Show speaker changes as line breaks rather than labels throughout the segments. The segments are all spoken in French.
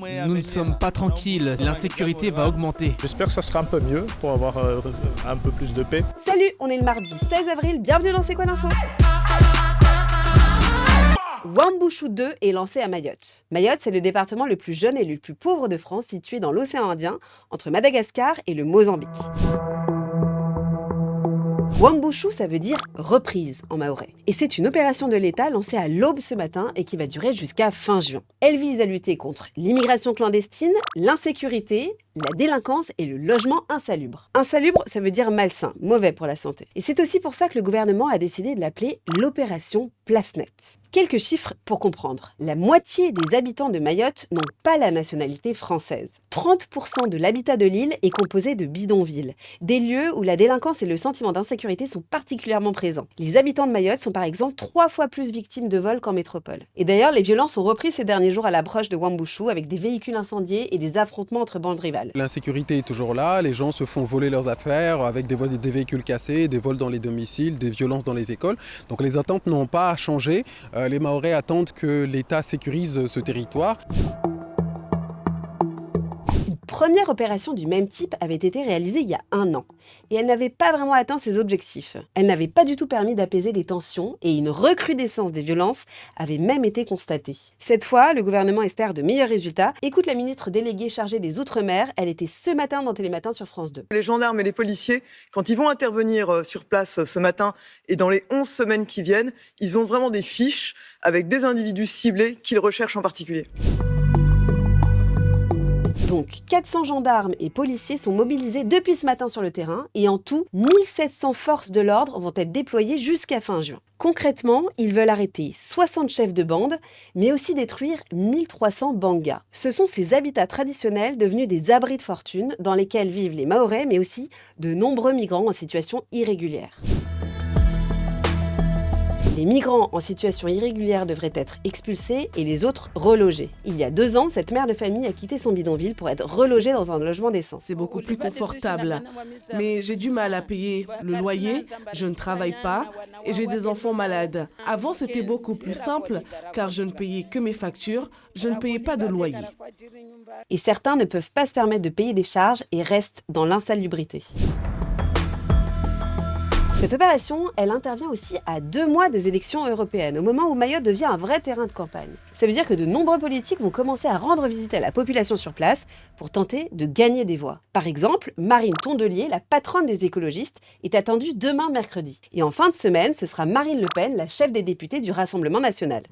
Nous ne sommes pas tranquilles, l'insécurité va augmenter.
J'espère que ça sera un peu mieux pour avoir un peu plus de paix.
Salut, on est le mardi 16 avril, bienvenue dans C'est quoi l'info? Wambushu 2 est lancé à Mayotte. Mayotte, c'est le département le plus jeune et le plus pauvre de France, situé dans l'océan Indien, entre Madagascar et le Mozambique. Wambushu, ça veut dire reprise en mahorais. Et c'est une opération de l'État lancée à l'aube ce matin et qui va durer jusqu'à fin juin. Elle vise à lutter contre l'immigration clandestine, l'insécurité, la délinquance et le logement insalubre. Insalubre, ça veut dire malsain, mauvais pour la santé. Et c'est aussi pour ça que le gouvernement a décidé de l'appeler l'opération Place Nette. Quelques chiffres pour comprendre. La moitié des habitants de Mayotte n'ont pas la nationalité française. 30% de l'habitat de l'île est composé de bidonvilles, des lieux où la délinquance et le sentiment d'insécurité sont particulièrement présents. Les habitants de Mayotte sont par exemple 3 fois plus victimes de vols qu'en métropole. Et d'ailleurs, les violences ont repris ces derniers jours à l'approche de Wambushu avec des véhicules incendiés et des affrontements entre bandes rivales.
L'insécurité est toujours là, les gens se font voler leurs affaires avec des véhicules cassés, des vols dans les domiciles, des violences dans les écoles. Donc les attentes n'ont pas changé. Les Mahorais attendent que l'État sécurise ce territoire.
Une première opération du même type avait été réalisée il y a 1 an. Et elle n'avait pas vraiment atteint ses objectifs. Elle n'avait pas du tout permis d'apaiser les tensions et une recrudescence des violences avait même été constatée. Cette fois, le gouvernement espère de meilleurs résultats. Écoute la ministre déléguée chargée des Outre-mer, elle était ce matin dans Télématin sur France 2.
Les gendarmes et les policiers, quand ils vont intervenir sur place ce matin et dans les 11 semaines qui viennent, ils ont vraiment des fiches avec des individus ciblés qu'ils recherchent en particulier.
Donc 400 gendarmes et policiers sont mobilisés depuis ce matin sur le terrain et en tout, 1700 forces de l'ordre vont être déployées jusqu'à fin juin. Concrètement, ils veulent arrêter 60 chefs de bande, mais aussi détruire 1300 bangas. Ce sont ces habitats traditionnels devenus des abris de fortune dans lesquels vivent les Mahorais, mais aussi de nombreux migrants en situation irrégulière. Les migrants en situation irrégulière devraient être expulsés et les autres relogés. Il y a 2 ans, cette mère de famille a quitté son bidonville pour être relogée dans un logement décent.
C'est beaucoup plus confortable, mais j'ai du mal à payer le loyer, je ne travaille pas et j'ai des enfants malades. Avant, c'était beaucoup plus simple car je ne payais que mes factures, je ne payais pas de loyer.
Et certains ne peuvent pas se permettre de payer des charges et restent dans l'insalubrité. Cette opération, elle intervient aussi à 2 mois des élections européennes, au moment où Mayotte devient un vrai terrain de campagne. Ça veut dire que de nombreux politiques vont commencer à rendre visite à la population sur place pour tenter de gagner des voix. Par exemple, Marine Tondelier, la patronne des écologistes, est attendue demain mercredi. Et en fin de semaine, ce sera Marine Le Pen, la chef des députés du Rassemblement national.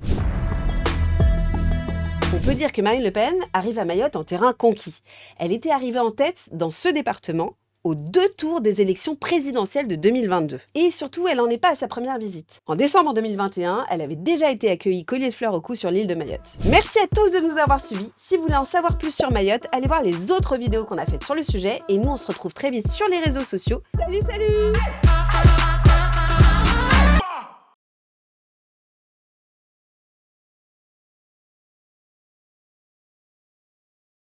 On peut dire que Marine Le Pen arrive à Mayotte en terrain conquis. Elle était arrivée en tête dans ce département aux 2 tours des élections présidentielles de 2022. Et surtout, elle n'en est pas à sa première visite. En décembre 2021, elle avait déjà été accueillie collier de fleurs au cou sur l'île de Mayotte. Merci à tous de nous avoir suivis. Si vous voulez en savoir plus sur Mayotte, allez voir les autres vidéos qu'on a faites sur le sujet. Et nous, on se retrouve très vite sur les réseaux sociaux. Salut, salut!